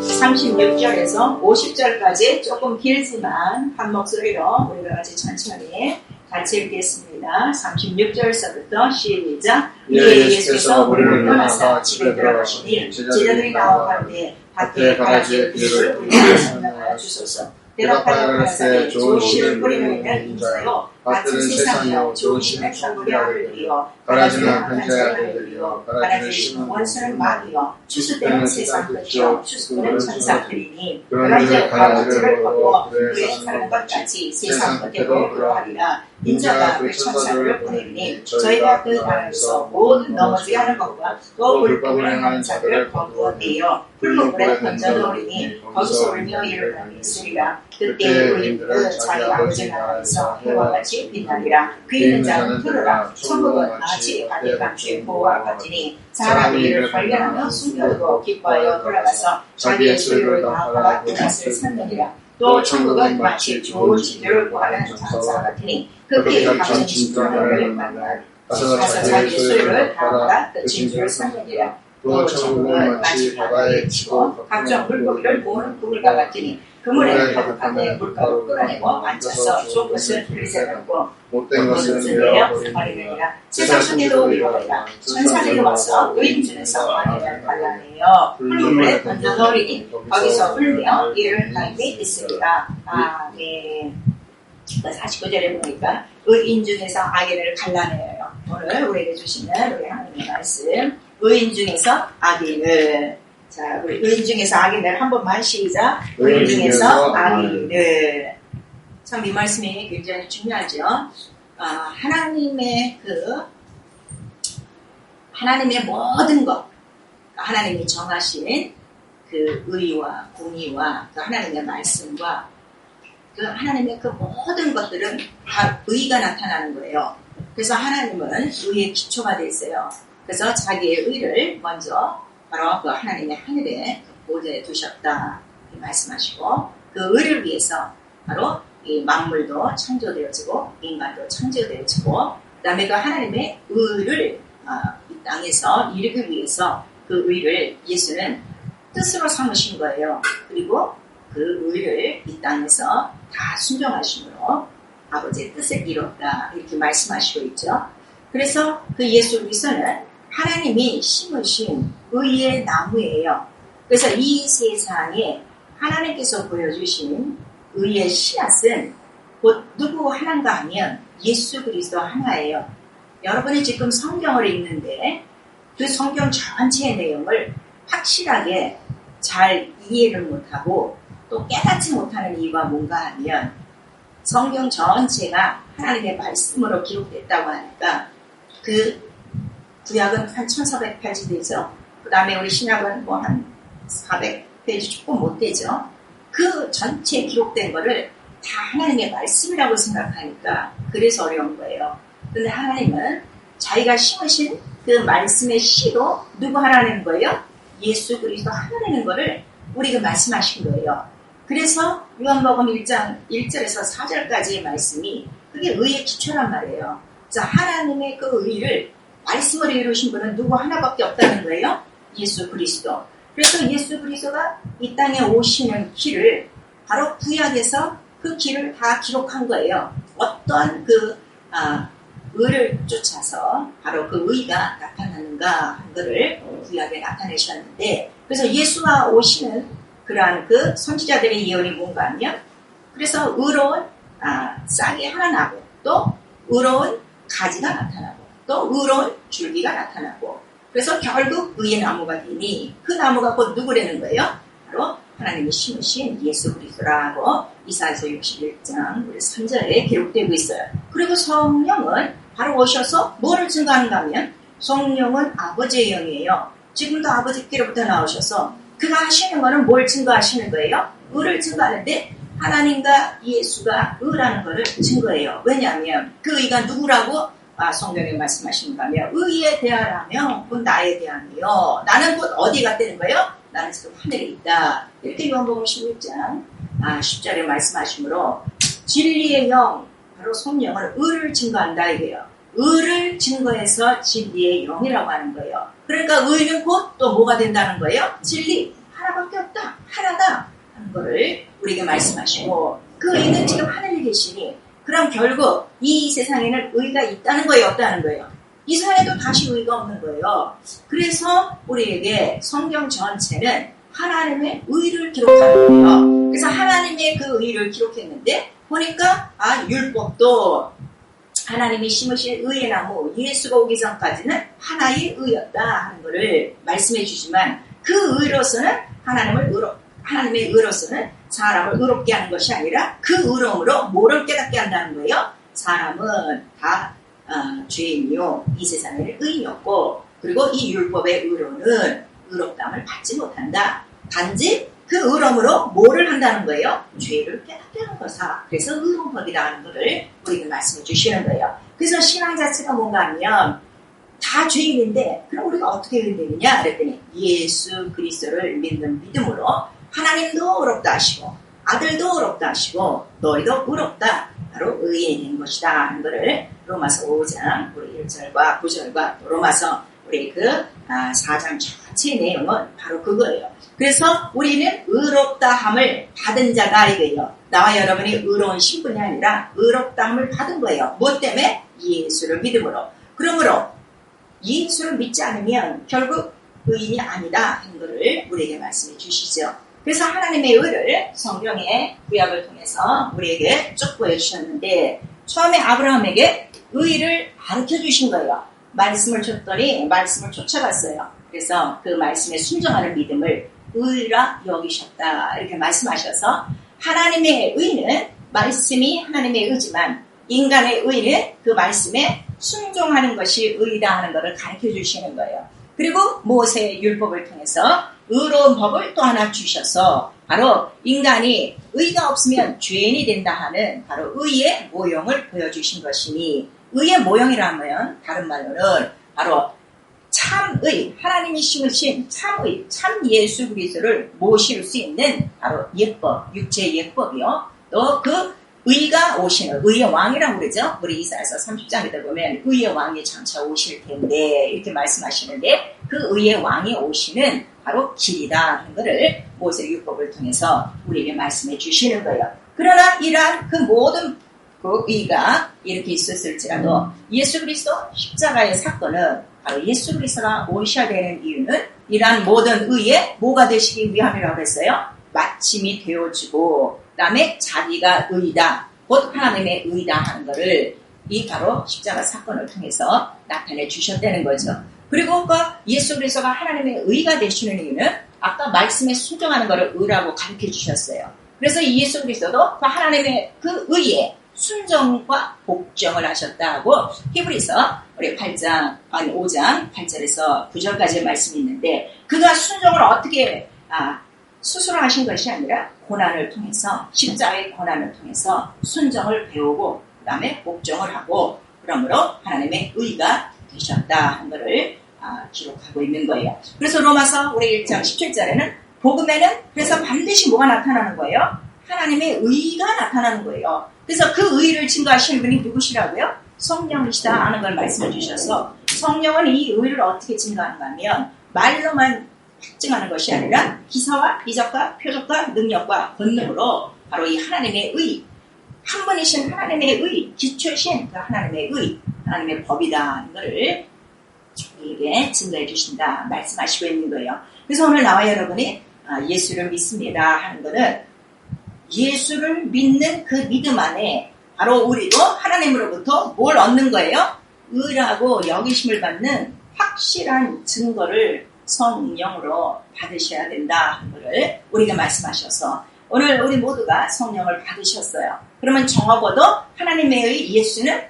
36절에서 50절까지 조금 길지만 한 목소리로 우리가 같이 읽겠습니다. 36절서부터 시작. 예수께서 우리를 떠나서 집에 들어가시니 제자들이 나와 가로되 밭에 가라지의 비를 우리에게 설명하여 주소서. 대답하여 가라사대 좋은 씨를 뿌리는 이는 인자요 밭은 세상이요 좋은 씨는 천국의 아들들이요 가라지는 악한 자의 아들들이요 가라지를 심은 원수는 마귀요 추수때는 세상 끝이요 추수꾼은 천사들이니 가라지의 가라지를 걷고 그의 사는 것 같이 세상 끝에도 그러하리라. 인자가 그 천사를 보내리니 저희가 그 나라에서 모든 넘어지게 하는 것과 또 불법을 행하는 자들을 거두어내어 풀무불에 던져놓으리니 거기서 울며 이를 하니 있으리라. 그때 의인들은 자기 아버지 나라에서 해와 같이 빛나리라. 귀 있는 자는 들으라. 천국은 마치 밭에 감추인 보와 같으니 사람이 이를 발견하며 숨겨두고 기뻐하여 돌아가서 자기의 소유를 다 팔아 그 밭을 샀느니라. 또 천국은 마치 좋은 지도를 구하는 장사 같으니 그렇게 값진 진도를 가서 자기의 소유를 다 팔아 그 진도를 샀느니라. 또 천국은 마치 바다에 치고 각종 물고기를 모으는 그물과 같으니 그물에 가득한데 물가로 끌어내고 앉아서 좋은 것을 들이세우고 못된 것을 내어 버리느니라. 세상 속에도 이러하리라. 천사들이 와서 의인 중에서 아내를 갈라내어 풀무불에 던져놓으리니 거기서 울며 이를 하게 있으리라. 아멘. 49절에 보니까 의인 중에서 악인을 갈라내어요. 오늘 우리에게 주시는 우리 하나님의 말씀. 의인 중에서 악인을. 자, 우리 의인 중에서 악인을 한 번만 시작. 의인 중에서 악인을. 참 이 말씀이 굉장히 중요하죠. 하나님의 모든 것, 하나님이 정하신 그 의와 공의와 그 하나님의 말씀과 그 하나님의 그 모든 것들은 다 의가 나타나는 거예요. 그래서 하나님은 의의 기초가 되어 있어요. 그래서 자기의 의를 먼저 바로 그 하나님의 하늘에 보좌에 두셨다 말씀하시고 그 의를 위해서 바로 이 만물도 창조되어지고 인간도 창조되어지고 그다음에 그 하나님의 의를 이 땅에서 이루기 위해서 그 의를 예수는 뜻으로 삼으신 거예요. 그리고 그 의를 이 땅에서 다 순종하심으로 아버지의 뜻을 이뤘다 이렇게 말씀하시고 있죠. 그래서 그 예수 그리스도는 하나님이 심으신 의의 나무예요. 그래서 이 세상에 하나님께서 보여주신 의의 씨앗은 곧 누구 하나인가 하면 예수 그리스도 하나예요. 여러분이 지금 성경을 읽는데 그 성경 전체의 내용을 확실하게 잘 이해를 못하고 또 깨닫지 못하는 이유가 뭔가 하면 성경 전체가 하나님의 말씀으로 기록됐다고 하니까 그 구약은 한 1400페이지 되죠. 그 다음에 우리 신약은 뭐 한 400페이지 조금 못 되죠. 그 전체 기록된 거를 다 하나님의 말씀이라고 생각하니까 그래서 어려운 거예요. 근데 하나님은 자기가 심으신 그 말씀의 씨도 누구 하나라는 거예요? 예수 그리스도 하나라는 거를 우리가 말씀하신 거예요. 그래서 요한복음 1장 1절에서 4절까지의 말씀이 그게 의의 기초란 말이에요. 자, 하나님의 그 의를 말씀으로 이루신 분은 누구 하나밖에 없다는 거예요? 예수 그리스도. 그래서 예수 그리스도가 이 땅에 오시는 길을 바로 구약에서 그 길을 다 기록한 거예요. 어떤 의를 쫓아서 바로 그 의가 나타나는가 한 거를 구약에 나타내셨는데 그래서 예수가 오시는 그러한 그 선지자들의 예언이 뭔가 하면 그래서 의로운 싹이 하나 나고 또 의로운 가지가 나타나고 또 의로운 줄기가 나타나고 그래서 결국 의의 나무가 되니 그 나무가 곧 누구라는 거예요? 바로 하나님이 심으신 예수 그리스도라고 이사야서 61장 우리 3절에 기록되고 있어요. 그리고 성령은 바로 오셔서 뭐를 증거하는가 하면 성령은 아버지의 영이에요. 지금도 아버지께로부터 나오셔서 그가 하시는 거는 뭘 증거하시는 거예요? 의를 증거하는데 하나님과 예수가 의라는 거를 증거해요. 왜냐하면 그 의가 누구라고 성경에 말씀하시는가 하면 의에 대하라며 곧 나에 대하며 나는 곧 어디 갔다는 거예요? 나는 지금 하늘에 있다. 이렇게 요한복음 16장 10절에 말씀하시므로 진리의 영 바로 성령은 의를 증거한다 이거예요. 의를 증거해서 진리의 영이라고 하는 거예요. 그러니까 의는 곧 또 뭐가 된다는 거예요? 진리 하나밖에 없다. 하나다 하는 것을 우리에게 말씀하시고, 그 의는 지금 하늘에 계시니 그럼 결국 이 세상에는 의가 있다는 거예요, 없다는 거예요? 이 세상에도 다시 의가 없는 거예요. 그래서 우리에게 성경 전체는 하나님의 의를 기록하는 거예요. 그래서 하나님의 그 의를 기록했는데 보니까 율법도 하나님이 심으신 의의 나무 예수가 오기 전까지는 하나의 의였다 하는 것을 말씀해 주지만, 그 의로서는 하나님의 의로서는 사람을 의롭게 하는 것이 아니라 그 의로움으로 뭐를 깨닫게 한다는 거예요? 사람은 다 죄인이요, 이 세상에는 의인이 없고, 그리고 이 율법의 의로는 의롭다함을 받지 못한다. 단지 그 의로움으로 뭐를 한다는 거예요? 죄를 깨닫게 하는 거사. 그래서 의로운 법이다 하는 것을 우리에게 말씀해 주시는 거예요. 그래서 신앙 자체가 뭔가 하면 다 죄인인데 그럼 우리가 어떻게 의인되느냐 그랬더니, 예수 그리스도를 믿는 믿음으로 하나님도 의롭다 하시고 아들도 의롭다 하시고 너희도 의롭다, 바로 의인이 된 것이다 하는 것을 로마서 5장 우리 1절과 9절과 로마서 우리 그 4장 전체의 내용은 바로 그거예요. 그래서 우리는 의롭다함을 받은 자다 이거예요. 나와 여러분이 의로운 신분이 아니라 의롭다함을 받은 거예요. 뭐 때문에? 예수를 믿음으로. 그러므로 예수를 믿지 않으면 결국 의인이 아니다 하는 것을 우리에게 말씀해 주시죠. 그래서 하나님의 의를 성경의 구약을 통해서 우리에게 쭉 보여주셨는데, 처음에 아브라함에게 의를 가르쳐 주신 거예요. 말씀을 줬더니 말씀을 쫓아갔어요. 그래서 그 말씀에 순종하는 믿음을 의라 여기셨다 이렇게 말씀하셔서, 하나님의 의는 말씀이 하나님의 의지만 인간의 의는 그 말씀에 순종하는 것이 의다 하는 것을 가르쳐 주시는 거예요. 그리고 모세의 율법을 통해서 의로운 법을 또 하나 주셔서 바로 인간이 의가 없으면 죄인이 된다 하는 바로 의의 모형을 보여주신 것이니, 의의 모형이라면 다른 말로는 바로 참의, 하나님이 심으신 참의, 참 예수 그리스도를 모실 수 있는 바로 예법, 육체의 예법이요. 또 그 의가 오시는, 의의 왕이라고 그러죠. 우리 이사야서 30장에다 보면 의의 왕이 장차 오실 텐데 이렇게 말씀하시는데, 그 의의 왕이 오시는 바로 길이다 하는 것을 모세 율법을 통해서 우리에게 말씀해 주시는 거예요. 그러나 이러한 그 모든 그 의가 이렇게 있었을지라도 예수 그리스도 십자가의 사건은 바로 예수 그리스도가 오셔야 되는 이유는 이러한 모든 의에 뭐가 되시기 위함이라고 했어요? 마침이 되어지고, 그 다음에 자기가 의다, 곧 하나님의 의다 하는 것을 이 바로 십자가 사건을 통해서 나타내 주셨다는 거죠. 그리고 그 예수 그리스도가 하나님의 의가 되시는 이유는 아까 말씀에 순종하는 것을 의라고 가르쳐 주셨어요. 그래서 이 예수 그리스도도 그 하나님의 그 의에 순종과 복종을 하셨다 하고, 히브리서 우리 5장 8절에서 9절까지의 말씀이 있는데, 그가 순종을 어떻게 스스로 하신 것이 아니라 고난을 통해서, 십자가의 고난을 통해서 순종을 배우고 그 다음에 복종을 하고, 그러므로 하나님의 의가 되셨다 하는 것을 기록하고 있는 거예요. 그래서 로마서 우리 1장 17절에는 복음에는 그래서 반드시 뭐가 나타나는 거예요? 하나님의 의가 나타나는 거예요. 그래서 그 의를 증거하시는 분이 누구시라고요? 성령이시다 하는 걸 말씀해 주셔서, 성령은 이 의를 어떻게 증거하는가 하면 말로만 증하는 것이 아니라 기사와 이적과 표적과 능력과 권능으로 바로 이 하나님의 의, 한 분이신 하나님의 의, 기초신 그 하나님의 의, 하나님의 법이다 하는 것을 우리에게 증거해 주신다 말씀하시고 있는 거예요. 그래서 오늘 나와 여러분이 예수를 믿습니다 하는 것은, 예수를 믿는 그 믿음 안에 바로 우리도 하나님으로부터 뭘 얻는 거예요? 의라고 여기심을 받는 확실한 증거를 성령으로 받으셔야 된다 하는 것을 우리가 말씀하셔서, 오늘 우리 모두가 성령을 받으셨어요. 그러면 정하고도 하나님의 의 예수는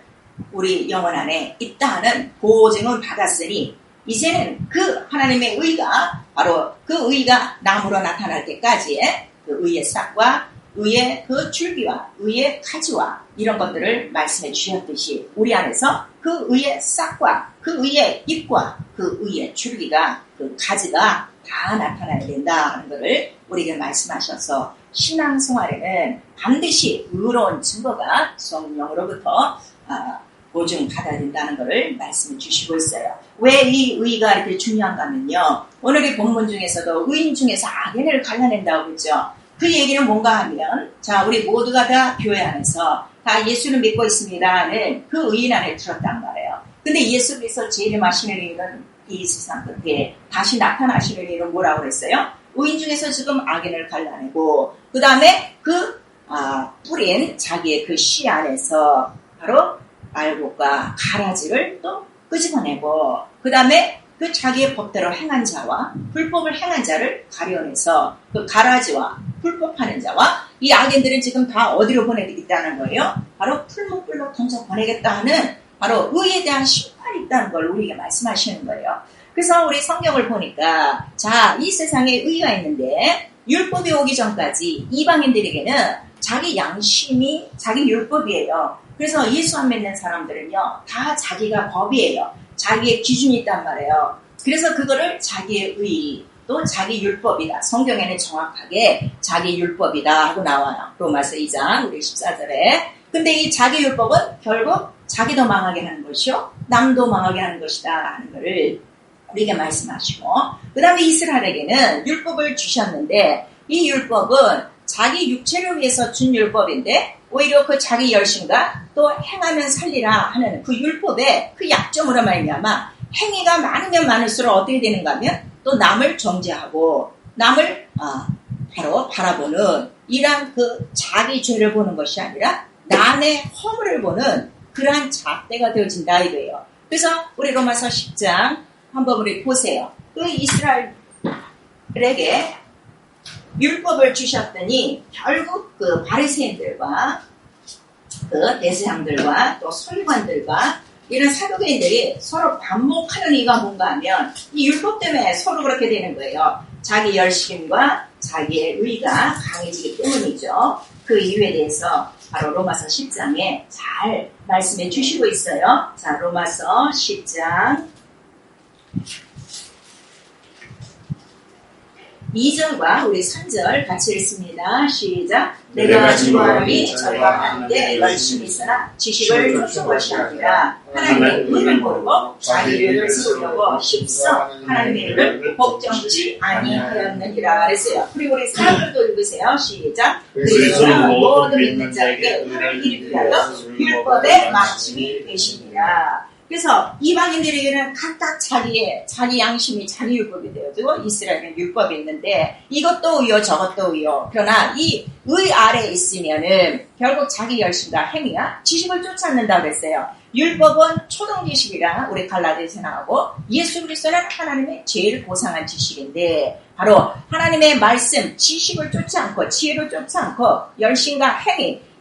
우리 영혼 안에 있다 하는 보증은 받았으니, 이제는 그 하나님의 의가 바로 그 의가 나무로 나타날 때까지의 그 의의 싹과 의의 그 줄기와 의의 가지와 이런 것들을 말씀해 주셨듯이, 우리 안에서 그 의의 싹과 그 의의 잎과 그 의의 줄기가, 그 가지가 다 나타나야 된다 하는 것을 우리에게 말씀하셔서, 신앙생활에는 반드시 의로운 증거가 성령으로부터 보증받아야 된다는 것을 말씀해 주시고 있어요. 왜 이 의가 이렇게 중요한가 하면요. 오늘의 본문 중에서도 의인 중에서 악인을 갈라낸다고 그랬죠. 그 얘기는 뭔가 하면 자 우리 모두가 다 교회 안에서 다 예수를 믿고 있습니다는 그 의인 안에 들었단 말이에요. 근데 예수께서 재림하시는 일은 이 세상 끝에 다시 나타나시는 일은 뭐라고 그랬어요? 의인 중에서 지금 악인을 갈라내고 그 다음에 뿌린 자기의 그 씨 안에서 바로 알곡과 가라지를 또 끄집어내고 그 다음에 그 자기의 법대로 행한 자와 불법을 행한 자를 가려내서 그 가라지와 불법하는 자와 이 악인들은 지금 다 어디로 보내겠다는 거예요? 바로 풀목불로 던져 보내겠다 하는 바로 의에 대한 심판이 있다는 걸 우리에게 말씀하시는 거예요. 그래서 우리 성경을 보니까 자, 이 세상에 의가 있는데 율법이 오기 전까지 이방인들에게는 자기 양심이 자기 율법이에요. 그래서 예수 안 믿는 사람들은요 다 자기가 법이에요. 자기의 기준이 있단 말이에요. 그래서 그거를 자기의 의 또 자기 율법이다. 성경에는 정확하게 자기 율법이다 하고 나와요. 로마서 2장 우리 14절에. 근데 이 자기 율법은 결국 자기도 망하게 하는 것이요 남도 망하게 하는 것이다 하는 것을 우리에게 말씀하시고 그 다음에 이스라엘에게는 율법을 주셨는데 이 율법은 자기 육체를 위해서 준 율법인데 오히려 그 자기 열심과 또 행하면 살리라 하는 그 율법의 그 약점으로 말미암아 행위가 많으면 많을수록 어떻게 되는가 하면 또 남을 정죄하고 남을 바로 바라보는 이러한 그 자기 죄를 보는 것이 아니라 남의 허물을 보는 그러한 잣대가 되어진다 이거예요. 그래서 우리 로마서 10장 한번 우리 보세요. 그 이스라엘에게 율법을 주셨더니 결국 그 바리새인들과 그 대제사장들과 또 서기관들과 이런 사도계인들이 서로 반목하는 이유가 뭔가 하면 이 율법 때문에 서로 그렇게 되는 거예요. 자기 열심과 자기의 의가 강해지기 때문이죠. 그 이유에 대해서 바로 로마서 10장에 잘 말씀해 주시고 있어요. 자, 로마서 10장 2절과 우리 3절 같이 읽습니다. 시작. 내가 주와함이 저희와 함께 열심히 있으나 지식을 쫓은 것이 아니라 하나님의 의를 모르고 자기를 세우려고 힘써 하나님의 의를 복종치 아니하였느니라 그랬어요. 그리고 우리 사람들도 읽으세요. 시작. 그리스도는 모든 믿는 자에게 의를 일으키게 하여 율법의 마침이 되시니라. 그래서 이방인들에게는 각각 자기 양심이 자기 율법이 되어지고 이스라엘은 율법이 있는데 이것도 의요 저것도 의요. 그러나 이 의 아래에 있으면은 결국 자기 열심과 행위가 지식을 쫓아낸다고 그랬어요. 율법은 초등 지식이라 우리 갈라디아서 나오고 예수 그리스도는 하나님의 제일 고상한 지식인데 바로 하나님의 말씀 지식을 쫓지 않고 지혜를 쫓지 않고 열심과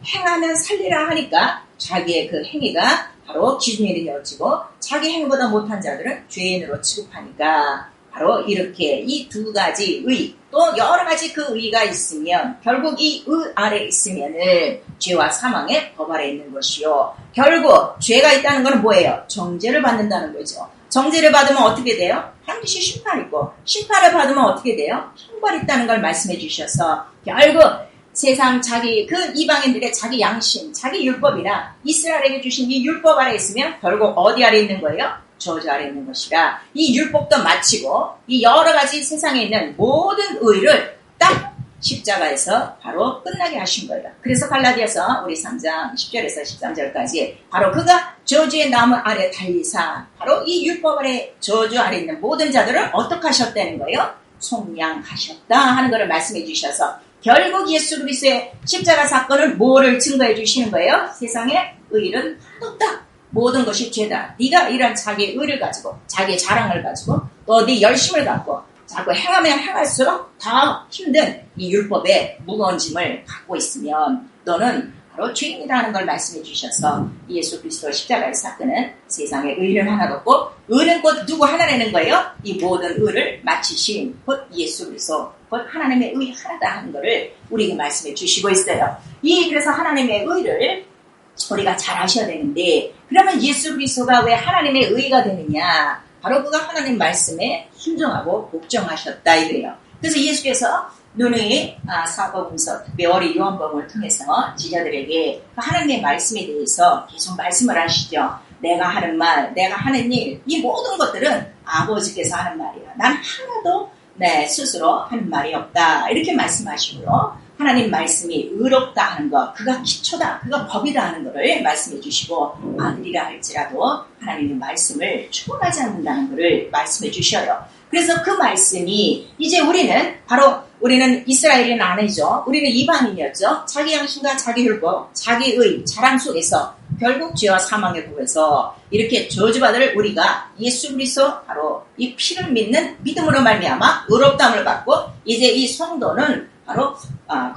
행하면 살리라 하니까 자기의 그 행위가 바로 기준이 되어지고 자기 행보다 못한 자들은 죄인으로 취급하니까 바로 이렇게 이 두 가지 의 또 여러 가지 그 의가 있으면 결국 이 의 아래 있으면은 죄와 사망의 법 아래 있는 것이요. 결국 죄가 있다는 것은 뭐예요? 정죄를 받는다는 거죠. 정죄를 받으면 어떻게 돼요? 반드시 심판이 있고 심판을 받으면 어떻게 돼요? 형벌이 있다는 걸 말씀해 주셔서 결국 세상 자기 그 이방인들의 자기 양심, 자기 율법이나 이스라엘에게 주신 이 율법 아래 있으면 결국 어디 아래 있는 거예요? 저주 아래 있는 것이라 이 율법도 마치고 이 여러 가지 세상에 있는 모든 의를 딱 십자가에서 바로 끝나게 하신 거예요. 그래서 갈라디아서 우리 3장 10절에서 13절까지 바로 그가 저주의 나무 아래 달리사 바로 이 율법 아래 저주 아래 있는 모든 자들을 어떻게 하셨다는 거예요? 속량하셨다 하는 것을 말씀해 주셔서 결국 예수 그리스도의 십자가 사건은 뭐를 증거해 주시는 거예요? 세상에 의는 없다. 모든 것이 죄다. 네가 이런 자기의 의를 가지고 자기의 자랑을 가지고 또 네 열심을 갖고 자꾸 행하면 행할수록 더 힘든 이 율법의 무거운 짐을 갖고 있으면 너는 바로 죄인이라는 걸 말씀해 주셔서 예수 그리스도의 십자가의 사건은 세상에 의를 하나도 없고 의는 곧 누구 하나라는 거예요? 이 모든 의를 마치신 곧 예수 그리스도 곧 하나님의 의 하나다 하는 것을 우리에게 말씀해 주시고 있어요. 그래서 하나님의 의를 우리가 잘 아셔야 되는데 그러면 예수 그리스도가 왜 하나님의 의가 되느냐? 바로 그가 하나님 말씀에 순종하고 복종하셨다 이거예요. 그래서 예수께서 누누이 사복음서 특별히 요한복음을 통해서 지자들에게 하나님의 말씀에 대해서 계속 말씀을 하시죠. 내가 하는 말, 내가 하는 일, 이 모든 것들은 아버지께서 하는 말이야. 난 하나도 내 스스로 하는 말이 없다. 이렇게 말씀하시고요. 하나님 말씀이 의롭다 하는 것, 그가 기초다, 그가 법이다 하는 것을 말씀해 주시고, 아들이라 할지라도 하나님의 말씀을 추구하지 않는다는 것을 말씀해 주셔요. 그래서 그 말씀이 이제 우리는 이스라엘은 아니죠. 우리는 이방인이었죠. 자기 양심과 자기 율법, 자기의 자랑 속에서 결국 죄와 사망의 법에서 이렇게 저주받을 우리가 예수 그리스도 바로 이 피를 믿는 믿음으로 말미암아 의롭다함을 받고 이제 이 성도는 바로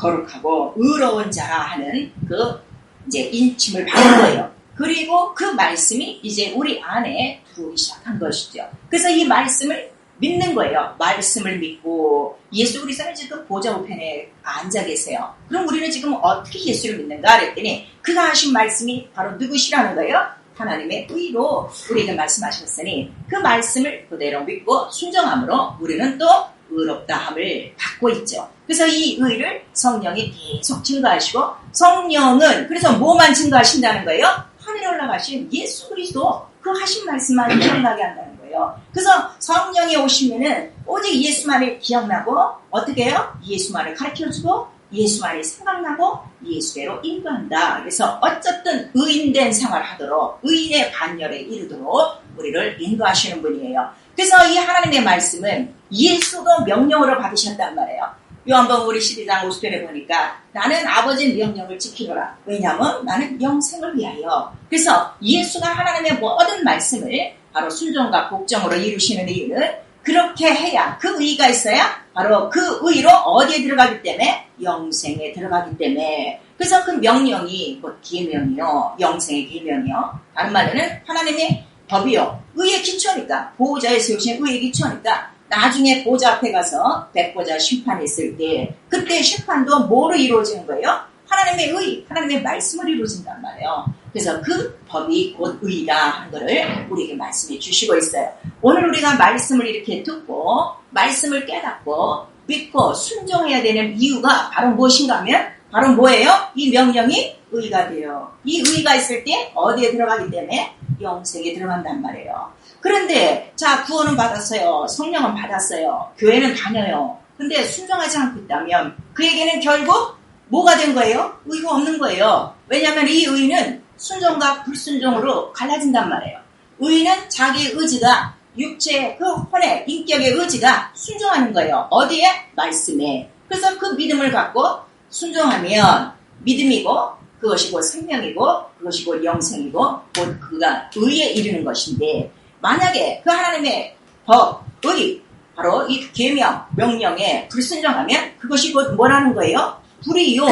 거룩하고 의로운 자라 하는 그 이제 인침을 받는 거예요. 그리고 그 말씀이 이제 우리 안에 들어오기 시작한 것이죠. 그래서 이 말씀을 믿는 거예요. 말씀을 믿고 예수 그리스도는 지금 보좌 우편에 앉아 계세요. 그럼 우리는 지금 어떻게 예수를 믿는가 그랬더니 그가 하신 말씀이 바로 누구시라는 거예요? 하나님의 의로 우리에게 말씀하셨으니 그 말씀을 그대로 믿고 순종함으로 우리는 또 의롭다함을 받고 있죠. 그래서 이 의를 성령이 계속 증거하시고 성령은 그래서 뭐만 증거하신다는 거예요? 하늘에 올라가신 예수 그리스도 그 하신 말씀만 기억나게 한다는 거예요. 그래서 성령이 오시면은 오직 예수만을 기억나고 어떻게 해요? 예수만을 가르쳐주고 예수만이 생각나고 예수대로 인도한다. 그래서 어쨌든 의인된 생활을 하도록 의인의 반열에 이르도록 우리를 인도하시는 분이에요. 그래서 이 하나님의 말씀은 예수도 명령으로 받으셨단 말이에요. 요한복음 우리 12장 50절에 보니까 나는 아버지의 명령을 지키노라. 왜냐하면 나는 영생을 위하여. 그래서 예수가 하나님의 모든 말씀을 바로 순종과 복종으로 이루시는 이유는 그렇게 해야 그 의가 있어야 바로 그 의로 어디에 들어가기 때문에 영생에 들어가기 때문에 그래서 그 명령이 곧 계명이요. 영생의 계명이요. 다른 말로는 하나님의 법이요. 의의 기초니까 보호자에 세우신 의의 기초니까 나중에 보좌 앞에 가서 백보자 심판이 있을 때 그때 심판도 뭐로 이루어지는 거예요? 하나님의 의, 하나님의 말씀으로 이루어진단 말이에요. 그래서 그 법이 곧 의다 하는 것을 우리에게 말씀해 주시고 있어요. 오늘 우리가 말씀을 이렇게 듣고 말씀을 깨닫고 믿고 순종해야 되는 이유가 바로 무엇인가 하면 바로 뭐예요? 이 명령이 의가 돼요. 이 의가 있을 때 어디에 들어가기 때문에 영생에 들어간단 말이에요. 그런데 자 구원은 받았어요. 성령은 받았어요. 교회는 다녀요. 근데 순종하지 않고 있다면 그에게는 결국 뭐가 된 거예요? 의가 없는 거예요. 왜냐하면 이 의는 순종과 불순종으로 갈라진단 말이에요. 의는 자기 의지가 육체의 그 혼의 인격의 의지가 순종하는 거예요. 어디에? 말씀에. 그래서 그 믿음을 갖고 순종하면 믿음이고 그것이 곧 생명이고 그것이 곧 영생이고 곧 그가 의에 이르는 것인데 만약에 그 하나님의 법, 의, 바로 이 계명, 명령에 불순종하면 그것이 곧 뭐라는 거예요? 불의요.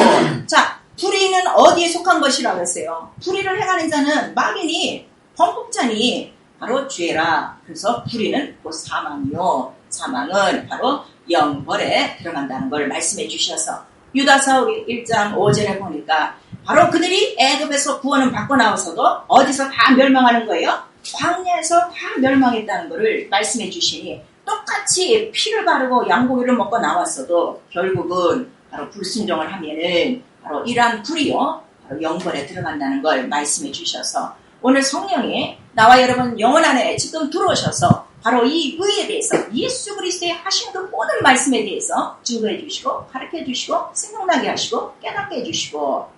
자, 불의는 어디에 속한 것이라고 했어요? 불의를 행하는 자는 마귀니 범법자니 바로 죄라. 그래서 불의는 곧 사망이요. 사망은 바로 영벌에 들어간다는 걸 말씀해 주셔서 유다서 1장 5절에 보니까 바로 그들이 애굽에서 구원을 받고 나와서도 어디서 다 멸망하는 거예요? 광야에서 다 멸망했다는 것을 말씀해 주시니 똑같이 피를 바르고 양고기를 먹고 나왔어도 결국은 바로 불순종을 하면은 바로 이러한 불이요 바로 영벌에 들어간다는 걸 말씀해 주셔서 오늘 성령이 나와 여러분 영혼 안에 지금 들어오셔서 바로 이 의에 대해서 예수 그리스도의 하신 그 모든 말씀에 대해서 증거해 주시고 가르쳐 주시고 생각나게 하시고 깨닫게 해주시고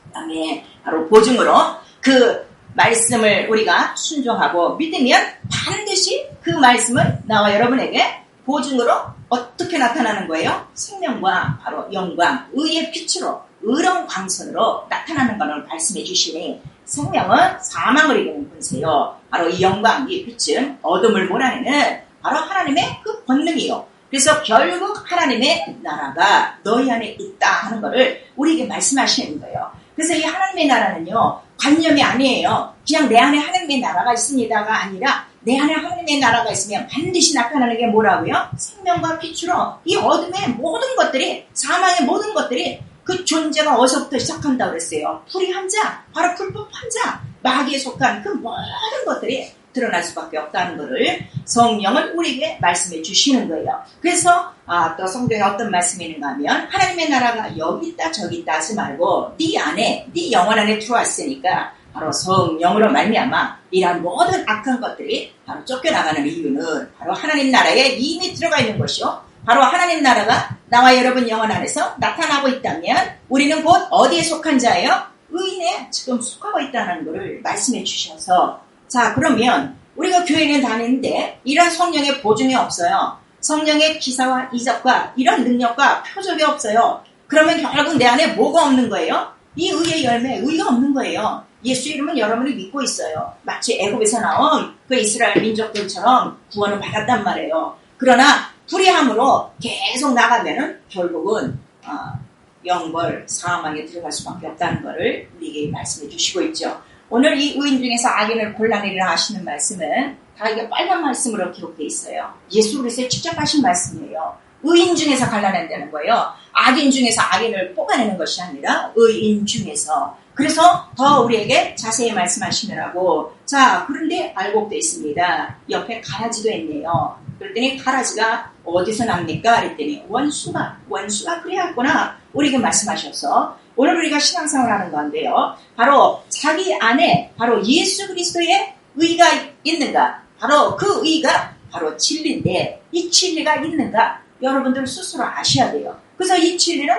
그다음에 바로 보증으로 그 말씀을 우리가 순종하고 믿으면 반드시 그 말씀은 나와 여러분에게 보증으로 어떻게 나타나는 거예요? 생명과 바로 영광, 의의 빛으로 의로운 광선으로 나타나는 것을 말씀해 주시니 생명은 사망을 이기는 권세요. 바로 이 영광, 이 빛은 어둠을 몰아내는 바로 하나님의 그 본능이요. 그래서 결국 하나님의 나라가 너희 안에 있다 하는 것을 우리에게 말씀하시는 거예요. 그래서 이 하나님의 나라는요. 관념이 아니에요. 그냥 내 안에 하나님의 나라가 있습니다가 아니라 내 안에 하나님의 나라가 있으면 반드시 나타나는 게 뭐라고요? 생명과 빛으로 이 어둠의 모든 것들이 사망의 모든 것들이 그 존재가 어디서부터 시작한다고 그랬어요. 불의한 자, 바로 불법한 자, 마귀에 속한 그 모든 것들이 드러날 수밖에 없다는 것을 성령은 우리에게 말씀해 주시는 거예요. 그래서 또 성경에 어떤 말씀이 있는가 하면 하나님의 나라가 여기 있다 저기 있다 하지 말고 네 안에 네 영혼 안에 들어왔으니까 바로 성령으로 말미암아 이러한 모든 악한 것들이 바로 쫓겨나가는 이유는 바로 하나님 나라에 이미 들어가 있는 것이요. 바로 하나님 나라가 나와 여러분 영혼 안에서 나타나고 있다면 우리는 곧 어디에 속한 자예요? 의인에 지금 속하고 있다는 것을 말씀해 주셔서 자 그러면 우리가 교회는 다니는데 이런 성령의 보증이 없어요. 성령의 기사와 이적과 이런 능력과 표적이 없어요. 그러면 결국 내 안에 뭐가 없는 거예요? 이 의의 열매, 의가 없는 거예요. 예수 이름은 여러분이 믿고 있어요. 마치 애굽에서 나온 그 이스라엘 민족들처럼 구원을 받았단 말이에요. 그러나 불의함으로 계속 나가면은 결국은 영벌, 사망에 들어갈 수밖에 없다는 것을 우리에게 말씀해 주시고 있죠. 오늘 이 의인 중에서 악인을 골라내리라 하시는 말씀은 다 이게 빨간 말씀으로 기록되어 있어요. 예수 그리스도의 직접 하신 말씀이에요. 의인 중에서 갈라낸다는 거예요. 악인 중에서 악인을 뽑아내는 것이 아니라 의인 중에서. 그래서 더 우리에게 자세히 말씀하시느라고 자 그런데 알고 돼 있습니다. 옆에 가라지도 있네요. 그랬더니 가라지가 어디서 납니까? 그랬더니 원수가 그래야겠구나. 우리에게 말씀하셔서 오늘 우리가 신앙생활하는 건데요. 바로 자기 안에 바로 예수 그리스도의 의가 있는가? 바로 그 의가 바로 진리인데 이 진리가 있는가? 여러분들 스스로 아셔야 돼요. 그래서 이 진리는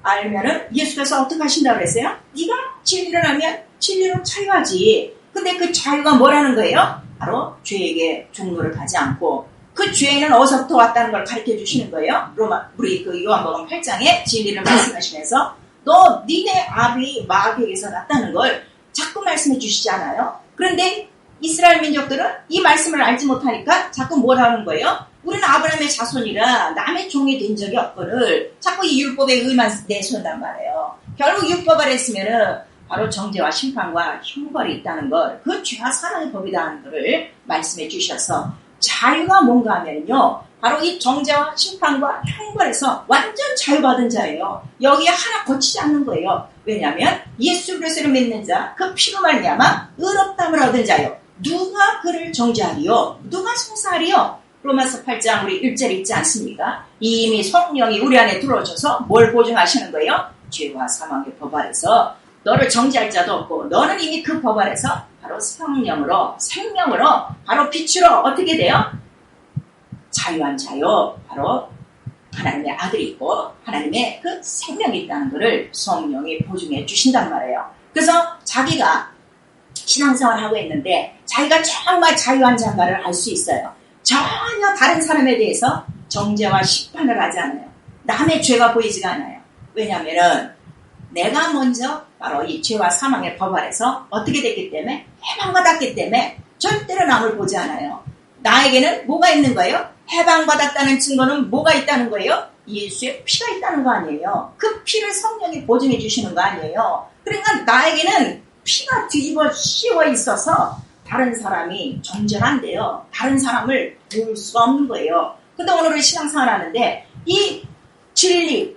알면은 예수께서 어떻게 하신다고 그랬어요? 네가 진리를 알면 진리로 자유하지. 근데 그 자유가 뭐라는 거예요? 바로 죄에게 종로를 가지 않고 그 죄는 어디서부터 왔다는 걸 가르쳐 주시는 거예요. 우리 그 요한복음 8장에 진리를 말씀하시면서 너 니네 아비 마귀에게서 났다는 걸 자꾸 말씀해 주시지 않아요? 그런데 이스라엘 민족들은 이 말씀을 알지 못하니까 자꾸 뭐라는 거예요? 우리는 아브라함의 자손이라 남의 종이 된 적이 없거늘 자꾸 이 율법의 의만 내세운단 말이에요. 결국 율법 아래 있으면은 바로 정죄와 심판과 형벌이 있다는 걸, 그 죄와 사랑의 법이다 하는 것을 말씀해 주셔서 자유가 뭔가 하면요, 바로 이 정죄와 심판과 형벌에서 완전 자유받은 자예요. 여기에 하나 거치지 않는 거예요. 왜냐하면 예수 그리스도를 믿는 자, 그 피로 말미암아 의롭다함을 얻은 자요. 누가 그를 정죄하리요? 누가 송사하리요? 로마서 8장 우리 1절 있지 않습니까? 이미 성령이 우리 안에 들어오셔서 뭘 보증하시는 거예요? 죄와 사망의 법 아래서 너를 정죄할 자도 없고 너는 이미 그 법 아래서 바로 성령으로 생명으로 바로 빛으로 어떻게 돼요? 자유한 자요. 바로 하나님의 아들이 있고 하나님의 그 생명이 있다는 것을 성령이 보증해 주신단 말이에요. 그래서 자기가 신앙생활을 하고 있는데 자기가 정말 자유한 자인가를 알 수 있어요. 전혀 다른 사람에 대해서 정죄와 심판을 하지 않아요. 남의 죄가 보이지가 않아요. 왜냐하면 내가 먼저 바로 이 죄와 사망의 법 아래서 어떻게 됐기 때문에 해방받았기 때문에 절대로 남을 보지 않아요. 나에게는 뭐가 있는 거예요? 해방받았다는 증거는 뭐가 있다는 거예요? 예수의 피가 있다는 거 아니에요. 그 피를 성령이 보증해 주시는 거 아니에요. 그러니까 나에게는 피가 뒤집어 씌워 있어서 다른 사람이 정죄한데요. 다른 사람을 볼 수가 없는 거예요. 근데 오늘은 신앙생활 하는데 이 진리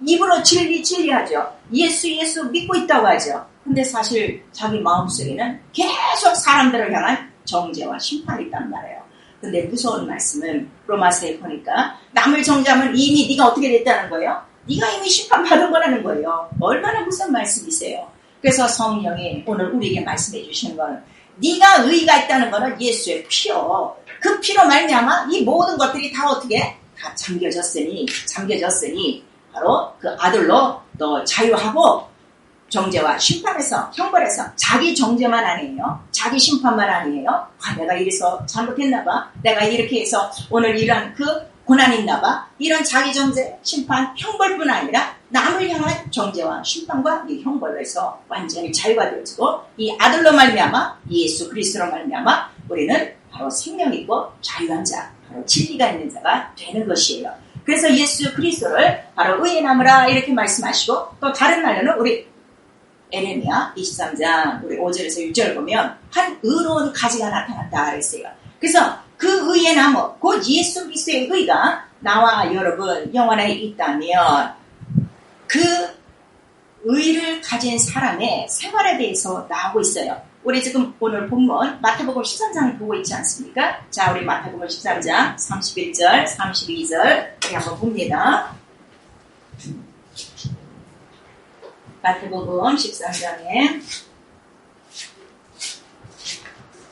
입으로 진리 하죠. 예수 믿고 있다고 하죠. 근데 사실 자기 마음속에는 계속 사람들을 향한 정죄와 심판이 있단 말이에요. 근데 무서운 말씀은 로마서에 보니까 남을 정죄하면 이미 네가 어떻게 됐다는 거예요? 네가 이미 심판받은 거라는 거예요. 얼마나 무서운 말씀이세요. 그래서 성령이 오늘 우리에게 말씀해 주시는 거는 네가 의의가 있다는 거는 예수의 피요. 그 피로 말미암아 이 모든 것들이 다 어떻게 다 잠겨졌으니 바로 그 아들로 너 자유하고 정죄와 심판에서 형벌에서 자기 정죄만 아니에요. 자기 심판만 아니에요. 내가 이래서 잘못했나 봐. 내가 이렇게 해서 오늘 이런 그 고난이 있나 봐. 이런 자기 정죄, 심판, 형벌뿐 아니라 남을 향한 정죄와 심판과 이 형벌에서 완전히 자유가 되어지고 이 아들로 말미암아 예수 그리스도로 말미암아 우리는 바로 생명이 있고 자유한 자, 바로 진리가 있는 자가 되는 것이에요. 그래서 예수 그리스도를 바로 의에 남으라 이렇게 말씀하시고 또 다른 날에는 우리 에레미야 23장 우리 5절에서 6절을 보면 한 의로운 가지가 나타났다 그랬어요. 그래서 그 의의 나무, 곧 예수 그리스도의 의가 나와 여러분 영혼에 있다면 그 의를 가진 사람의 생활에 대해서 나오고 있어요. 우리 지금 오늘 본문 마태복음 13장 보고 있지 않습니까? 자, 우리 마태복음 13장 31절, 32절 우리 한번 봅니다. 마태복음 13장에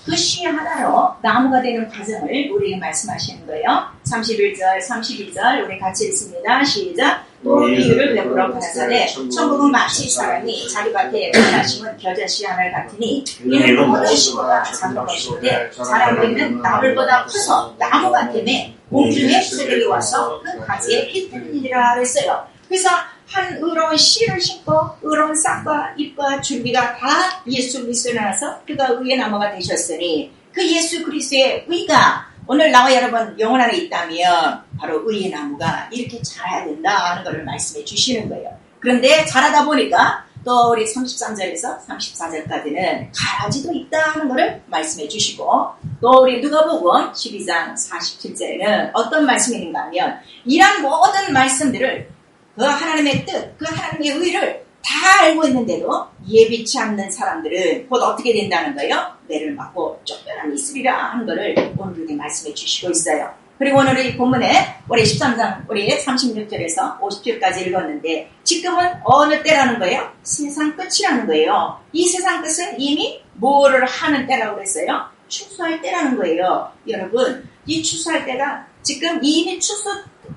그 씨 하나로 나무가 되는 과정을 우리에게 말씀하시는 거예요. 31절, 32절 우리 같이 읽습니다. 시작. 또 비유를 베풀어 가라사대 천국은 마치 사람이 자기 밭에 그나 심은 겨자씨 하나를 같으니 이는 모든 심어가 작은 것인데 사람들은 나물보다 커서 나무가 되매 공중에 새들이 와서 그 가지에 깃들이니라 그랬어요. 그래서 한 의로운 씨를 심고 의로운 싹과 잎과 줄기가 다 예수 그리스도에 나와서 그가 의의 나무가 되셨으니 그 예수 그리스도의 의가 오늘 나와 여러분 영혼 안에 있다면 바로 의의 나무가 이렇게 자라야 된다 하는 것을 말씀해 주시는 거예요. 그런데 자라다 보니까 또 우리 33절에서 34절까지는 가라지도 있다 하는 것을 말씀해 주시고 또 우리 누가복음 12장 47절에는 어떤 말씀이 있는가 하면 이런 모든 말씀들을 그 하나님의 뜻, 그 하나님의 의를 다 알고 있는데도 예비치 않는 사람들은 곧 어떻게 된다는 거예요? 매를 맞고 쫓겨남이 있으리라 하는 것을 오늘 우리에게 말씀해 주시고 있어요. 그리고 오늘 이 본문에 우리 13장 우리 36절에서 50절까지 읽었는데 지금은 어느 때라는 거예요? 세상 끝이라는 거예요. 이 세상 끝은 이미 뭐를 하는 때라고 그랬어요? 추수할 때라는 거예요. 여러분 이 추수할 때가 지금 이미 추수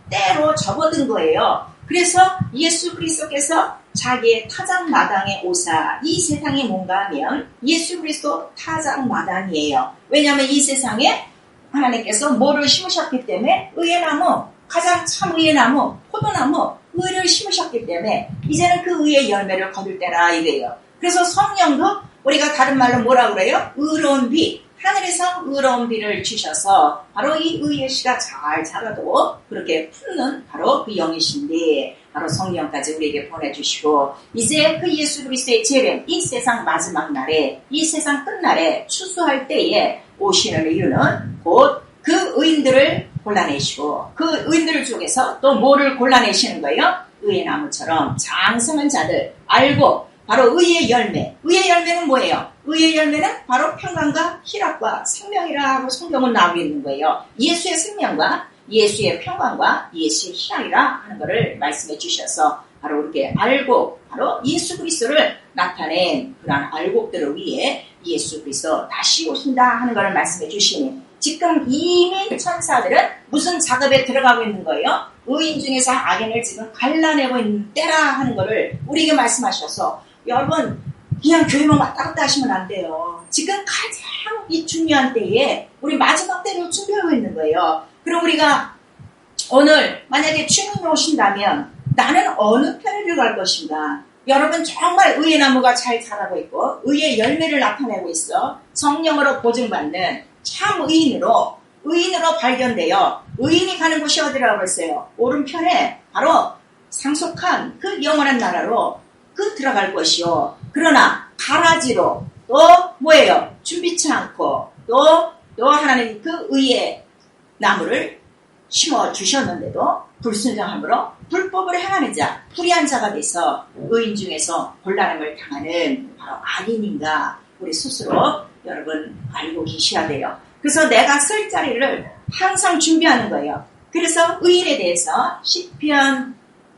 때로 접어든 거예요. 그래서 예수 그리스도께서 자기의 타작마당에 오사 이 세상이 뭔가 하면 예수 그리스도 타작마당이에요. 왜냐하면 이 세상에 하나님께서 뭐를 심으셨기 때문에 의의 나무, 가장 참 의의 나무, 포도나무, 의를 심으셨기 때문에 이제는 그 의의 열매를 거둘 때라 이래요. 그래서 성령도 우리가 다른 말로 뭐라고 그래요? 의로운 비. 하늘에서 의로운 비를 주셔서 바로 이 의의 씨가 잘 자라도 그렇게 품는 바로 그 영이신데 바로 성령까지 우리에게 보내주시고 이제 그 예수 그리스도의 재림 이 세상 마지막 날에 이 세상 끝날에 추수할 때에 오시는 이유는 곧 그 의인들을 골라내시고 그 의인들 중에서 또 뭐를 골라내시는 거예요? 의의 나무처럼 장성한 자들 알고 바로 의의 열매. 의의 열매는 뭐예요? 의의 열매는 바로 평강과 희락과 생명이라 하고 성경은 나오고 있는 거예요. 예수의 생명과 예수의 평강과 예수의 희락이라 하는 것을 말씀해 주셔서 바로 이렇게 알고 바로 예수 그리스도를 나타낸 그러한 알곡들을 위해 예수 그리스도 다시 오신다 하는 것을 말씀해 주시니 지금 이미 천사들은 무슨 작업에 들어가고 있는 거예요? 의인 중에서 악인을 지금 갈라내고 있는 때라 하는 것을 우리에게 말씀하셔서 여러분 그냥 교회만 왔다 갔다 하시면 안 돼요. 지금 가장 이 중요한 때에 우리 마지막 때를 준비하고 있는 거예요. 그럼 우리가 오늘 만약에 주님이 오신다면 나는 어느 편을 들어갈 것인가? 여러분 정말 의의 나무가 잘 자라고 있고 의의 열매를 나타내고 있어. 성령으로 보증받는 참 의인으로 발견되어 의인이 가는 곳이 어디라고 했어요? 오른편에 바로 상속한 그 영원한 나라로 그 들어갈 것이요. 그러나 가라지로 또 뭐예요? 준비치 않고 또 하나님 그 의의 나무를 심어 주셨는데도 불순종함으로 불법을 행하는 자, 불의한 자가 돼서 의인 중에서 곤란함을 당하는 바로 악인인가 우리 스스로 여러분 알고 계셔야 돼요. 그래서 내가 쓸 자리를 항상 준비하는 거예요. 그래서 의인에 대해서 시편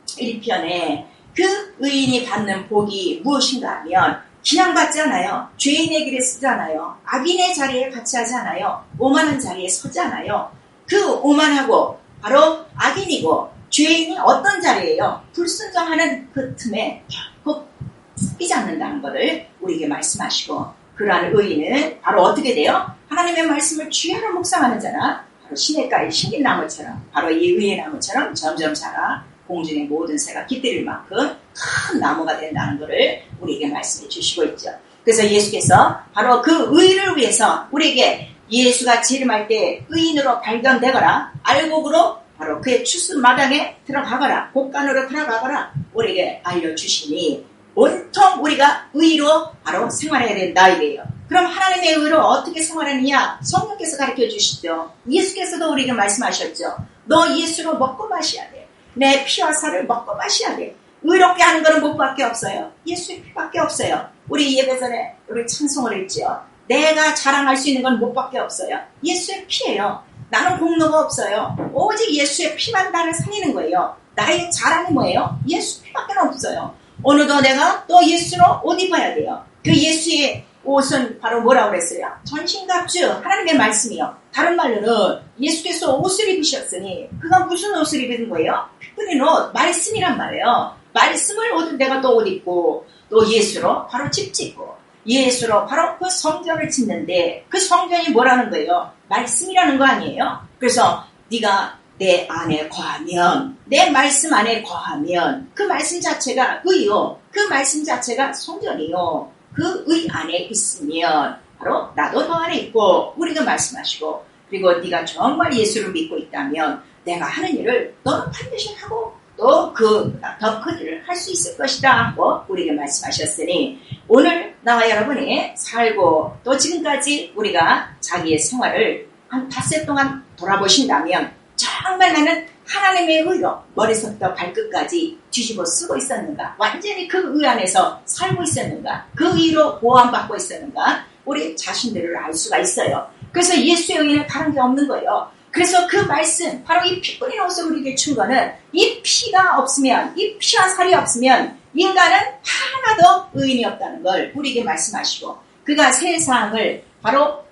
1편에 그 의인이 받는 복이 무엇인가 하면 그냥 받지 않아요. 죄인의 길에 쓰지 않아요. 악인의 자리에 같이 하지 않아요. 오만한 자리에 서지 않아요. 그 오만하고 바로 악인이고 죄인이 어떤 자리예요? 불순종하는 그 틈에 결국 섞이지 않는다는 것을 우리에게 말씀하시고 그러한 의인은 바로 어떻게 돼요? 하나님의 말씀을 주야로 묵상하는 자나 바로 시냇가의 신긴 나무처럼 바로 이 의의 나무처럼 점점 자라 공중의 모든 새가 깃들일 만큼 큰 나무가 된다는 것을 우리에게 말씀해 주시고 있죠. 그래서 예수께서 바로 그 의를 위해서 우리에게 예수가 재림할 때 의인으로 발견되거라 알곡으로 바로 그의 추수 마당에 들어가거라 곡간으로 들어가거라 우리에게 알려주시니 온통 우리가 의로 바로 생활해야 된다 이래요. 그럼 하나님의 의로 어떻게 생활하느냐? 성령께서 가르쳐 주시죠. 예수께서도 우리에게 말씀하셨죠. 너 예수로 먹고 마셔야 돼. 내 피와 살을 먹고 마셔야 돼. 의롭게 하는 것은 뭐밖에 없어요? 예수의 피밖에 없어요. 우리 예배 전에 우리 찬송을 했죠. 내가 자랑할 수 있는 건 뭐밖에 없어요? 예수의 피예요. 나는 공로가 없어요. 오직 예수의 피만 나를 살리는 거예요. 나의 자랑이 뭐예요? 예수 피밖에 없어요. 오늘도 내가 또 예수로 옷 입어야 돼요. 그 예수의 옷은 바로 뭐라고 그랬어요? 전신갑주, 하나님의 말씀이요. 다른 말로는 예수께서 옷을 입으셨으니 그가 무슨 옷을 입은 거예요? 피 뿌린 옷, 말씀이란 말이에요. 말씀을 오늘 내가 또 옷 입고 또 예수로 바로 집 짓고 예수로 바로 그 성전을 짓는데 그 성전이 뭐라는 거예요? 말씀이라는 거 아니에요? 그래서 네가 내 안에 거하면, 내 말씀 안에 거하면 그 말씀 자체가 의요. 그 말씀 자체가 성전이요. 그 의 안에 있으면 바로 나도 너 안에 있고 우리가 말씀하시고 그리고 네가 정말 예수를 믿고 있다면 내가 하는 일을 너는 반드시 하고 또 더 큰 일을 할 수 있을 것이다 하고 우리에게 말씀하셨으니 오늘 나와 여러분이 살고 또 지금까지 우리가 자기의 생활을 한 닷새 동안 돌아보신다면 정말 나는 하나님의 의로 머리부터 발끝까지 뒤집어 쓰고 있었는가? 완전히 그 의 안에서 살고 있었는가? 그 의로 보호받고 있었는가? 우리 자신들을 알 수가 있어요. 그래서 예수의 의는 다른 게 없는 거예요. 그래서 그 말씀, 바로 이 피 뿌린 옷을 우리에게 준 거는 이 피가 없으면, 이 피와 살이 없으면 인간은 하나도 의인이 없다는 걸 우리에게 말씀하시고 그가 세상을 바로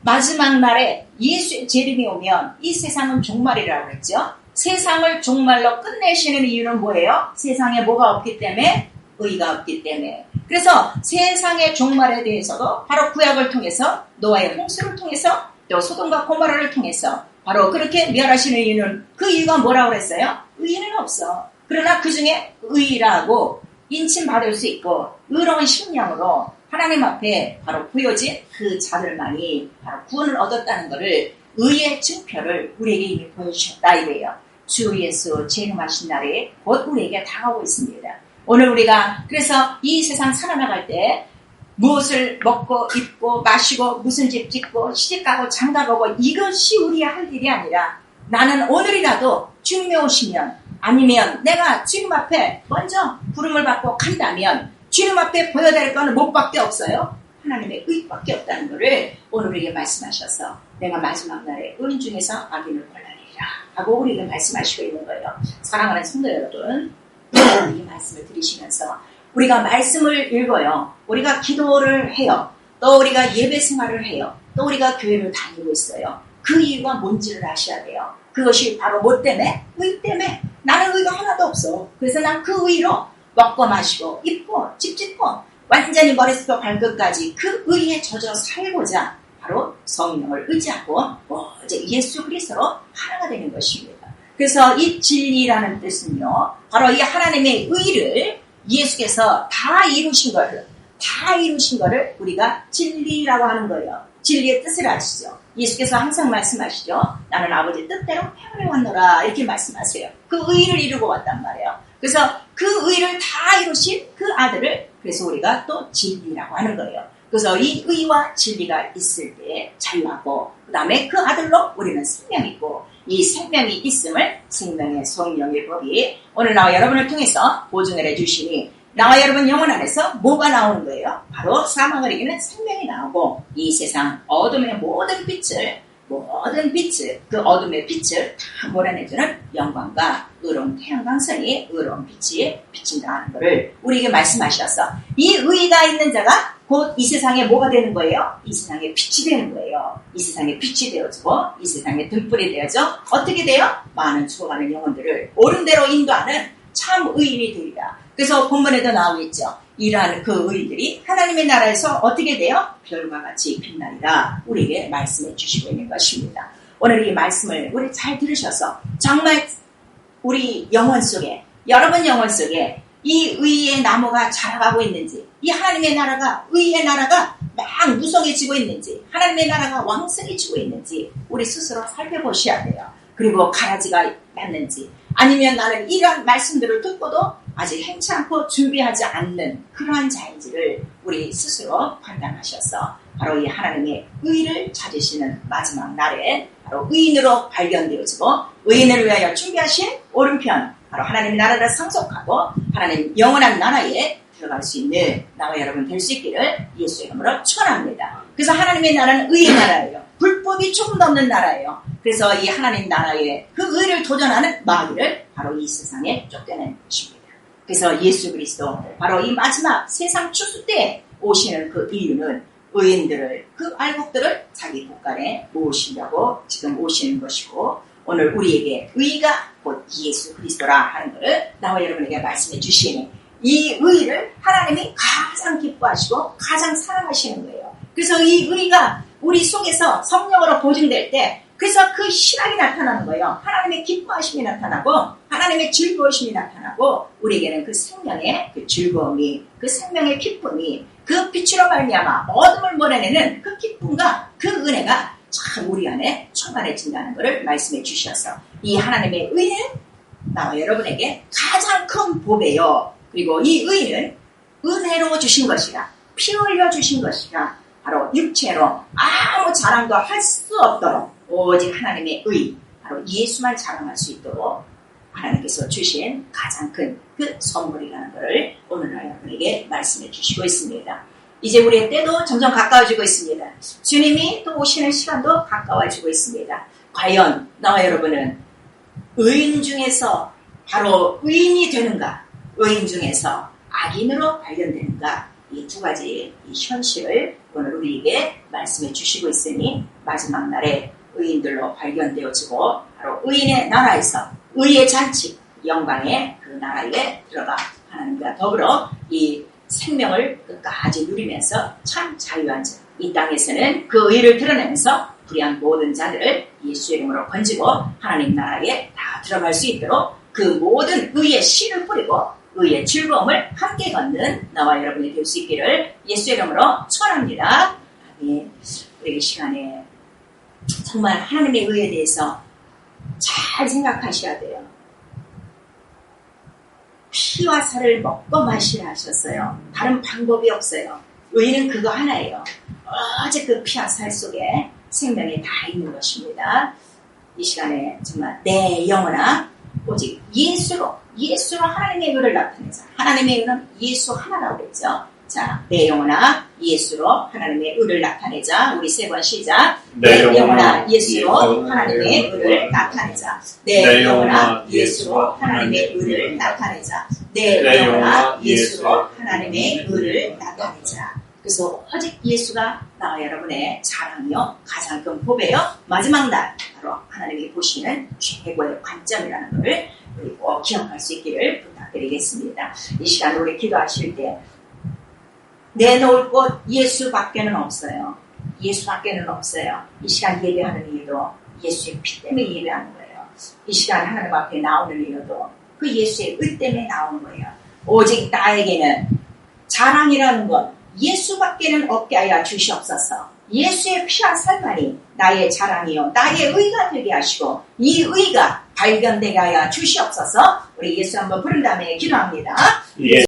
마지막 날에 예수의 재림이 오면 이 세상은 종말이라고 했죠. 세상을 종말로 끝내시는 이유는 뭐예요? 세상에 뭐가 없기 때문에? 의가 없기 때문에. 그래서 세상의 종말에 대해서도 바로 구약을 통해서 노아의 홍수를 통해서 또 소돔과 고모라를 통해서 바로 그렇게 멸하시는 이유는 그 이유가 뭐라고 그랬어요? 의인은 없어. 그러나 그 중에 의라고 인침받을 수 있고 의로운 심령으로 하나님 앞에 바로 보여진 그 자들만이 바로 구원을 얻었다는 것을 의의 증표를 우리에게 이미 보여주셨다 이래요. 주 예수 재림하신 날에 곧 우리에게 다가오고 있습니다. 오늘 우리가 그래서 이 세상 살아나갈 때 무엇을 먹고 입고 마시고 무슨 집 짓고 시집가고 장가가고 이것이 우리의 할 일이 아니라 나는 오늘이라도 주님이 오시면 아니면 내가 주님 앞에 먼저 부름을 받고 간다면 주님 앞에 보여야 될 거는 뭐밖에 없어요? 하나님의 의밖에 없다는 것을 오늘 우리에게 말씀하셔서 내가 마지막 날에 의인 중에서 악인을 골라내리라 하고 우리에게 말씀하시고 있는 거예요. 사랑하는 성도 여러분, 이 말씀을 들으시면서 우리가 말씀을 읽어요. 우리가 기도를 해요. 또 우리가 예배 생활을 해요. 또 우리가 교회를 다니고 있어요. 그 이유가 뭔지를 아셔야 돼요. 그것이 바로 뭐 때문에? 의 때문에. 나는 의가 하나도 없어. 그래서 난 그 의로 먹고 마시고 입고 집 짓고 완전히 머리부터 발끝까지 그 의에 젖어 살고자 바로 성령을 의지하고 이제 예수 그리스도로 하나가 되는 것입니다. 그래서 이 진리라는 뜻은요, 바로 이 하나님의 의를 예수께서 다 이루신 거를 우리가 진리라고 하는 거예요. 진리의 뜻을 아시죠? 예수께서 항상 말씀하시죠. 나는 아버지 뜻대로 행하려 왔노라 이렇게 말씀하세요. 그 의를 이루고 왔단 말이에요. 그래서 그 의를 다 이루신 그 아들을 그래서 우리가 또 진리라고 하는 거예요. 그래서 이 의와 진리가 있을 때 자유하고 그 다음에 그 아들로 우리는 생명이 있고 이 생명이 있음을 생명의 성령의 법이 오늘 나와 여러분을 통해서 보증을 해주시니 나와 여러분 영혼 안에서 뭐가 나오는 거예요? 바로 사망을 이기는 생명이 나오고 이 세상 어둠의 모든 빛을 그 어둠의 빛을 다 몰아내주는 영광과 의로운 태양광선이 의로운 빛이 비친다 하는 것을 우리에게 말씀하셔서 이 의가 있는 자가 곧 이 세상에 뭐가 되는 거예요? 이 세상에 빛이 되는 거예요. 이 세상에 빛이 되어지고 이 세상에 등불이 되어져 어떻게 돼요? 많은 죽어가는 영혼들을 옳은 대로 인도하는 참 의인이 되리라. 그래서 본문에도 나오고 있죠. 이러한 그 의인들이 하나님의 나라에서 어떻게 돼요? 별과 같이 빛나리라. 우리에게 말씀해 주시고 있는 것입니다. 오늘 이 말씀을 우리 잘 들으셔서 정말 우리 영혼 속에 여러분 영혼 속에 이 의의 나무가 자라가고 있는지 이 하나님의 나라가 의의 나라가 막 무성해지고 있는지 하나님의 나라가 왕성해지고 있는지 우리 스스로 살펴보셔야 돼요. 그리고 가라지가 났는지 아니면 나는 이러한 말씀들을 듣고도 아직 행치 않고 준비하지 않는 그러한 자인지를 우리 스스로 판단하셔서 바로 이 하나님의 의를 찾으시는 마지막 날에 바로 의인으로 발견되어지고 의인을 위하여 준비하신 오른편 바로 하나님의 나라를 상속하고 하나님 영원한 나라에 들어갈 수 있는 나와 여러분 될 수 있기를 예수의 이름으로 축원합니다. 그래서 하나님의 나라는 의의 나라예요. 불법이 조금도 없는 나라예요. 그래서 이 하나님 나라에 그 의를 도전하는 마귀를 바로 이 세상에 쫓겨낸 것입니다. 그래서 예수 그리스도 바로 이 마지막 세상 추수 때 오시는 그 이유는 의인들을 그 알곡들을 자기 곳간에 모으시려고 지금 오시는 것이고 오늘 우리에게 의가 곧 예수 그리스도라 하는 것을 나와 여러분에게 말씀해 주시니 이 의를 하나님이 가장 기뻐하시고 가장 사랑하시는 거예요. 그래서 이 의가 우리 속에서 성령으로 보증될 때 그래서 그 신앙이 나타나는 거예요. 하나님의 기뻐하심이 나타나고 하나님의 즐거우심이 나타나고 우리에게는 그 생명의 그 즐거움이 그 생명의 기쁨이 그 빛으로 말미암아 어둠을 몰아내는 그 기쁨과 그 은혜가 참 우리 안에 충만해진다는 것을 말씀해 주셔서 이 하나님의 의는 나와 여러분에게 가장 큰 보배요. 그리고 이 의는 은혜로 주신 것이라 피 흘려 주신 것이라 바로 육체로 아무 자랑도 할 수 없도록 오직 하나님의 의 바로 예수만 자랑할 수 있도록 하나님께서 주신 가장 큰 그 선물이라는 것을 오늘날 여러분에게 말씀해 주시고 있습니다. 이제 우리의 때도 점점 가까워지고 있습니다. 주님이 또 오시는 시간도 가까워지고 있습니다. 과연 나와 여러분은 의인 중에서 바로 의인이 되는가? 의인 중에서 악인으로 발견되는가? 이 두 가지 이 현실을 오늘 우리에게 말씀해 주시고 있으니 마지막 날에 의인들로 발견되어지고 바로 의인의 나라에서 의의 잔치 영광의 그 나라에 들어가 하나님과 더불어 이 생명을 끝까지 누리면서 참 자유한 자. 이 땅에서는 그 의를 드러내면서 불의한 모든 자들을 예수의 이름으로 건지고 하나님 나라에 다 들어갈 수 있도록 그 모든 의의 씨를 뿌리고 의의 즐거움을 함께 걷는 나와 여러분이 될 수 있기를 예수의 이름으로 축원합니다. 아멘. 우리 이 시간에 정말 하나님의 의에 대해서 잘 생각하셔야 돼요. 피와 살을 먹고 마시라 하셨어요. 다른 방법이 없어요. 의는 그거 하나예요. 오직 그 피와 살 속에 생명이 다 있는 것입니다. 이 시간에 정말 내 영혼아 오직 예수로 하나님의 의를 나타내자. 하나님의 의는 예수 하나라고 그랬죠. 자, 내 영혼아 예수로 하나님의 의를 나타내자. 우리 세 번 시작. 내 영혼아 예수로 하나님의 의를 나타내자. 내 영혼아 예수로 하나님의 의를 나타내자. 내 영혼아 예수로 하나님의 의를 나타내자. 그래서 오직 예수가 나와 여러분의 자랑이요 가장 큰 보배요 마지막 날 바로 하나님이 보시는 최고의 관점이라는 것을 우리 꼭 기억할 수 있기를 부탁드리겠습니다. 이 시간 우리 기도하실 때 내놓을 곳 예수밖에는 없어요. 예수밖에는 없어요. 이 시간 예배하는 이유도 예수의 피 때문에 예배하는 거예요. 이 시간 하나님 앞에 나오는 이유도 그 예수의 의 때문에 나오는 거예요. 오직 나에게는 자랑이라는 것 예수밖에는 없게 하여 주시옵소서. 예수의 피와 살만이 나의 자랑이요 나의 의가 되게 하시고 이 의가 발견되게 하여 주시옵소서. 우리 예수 한번 부른 다음에 기도합니다. 예.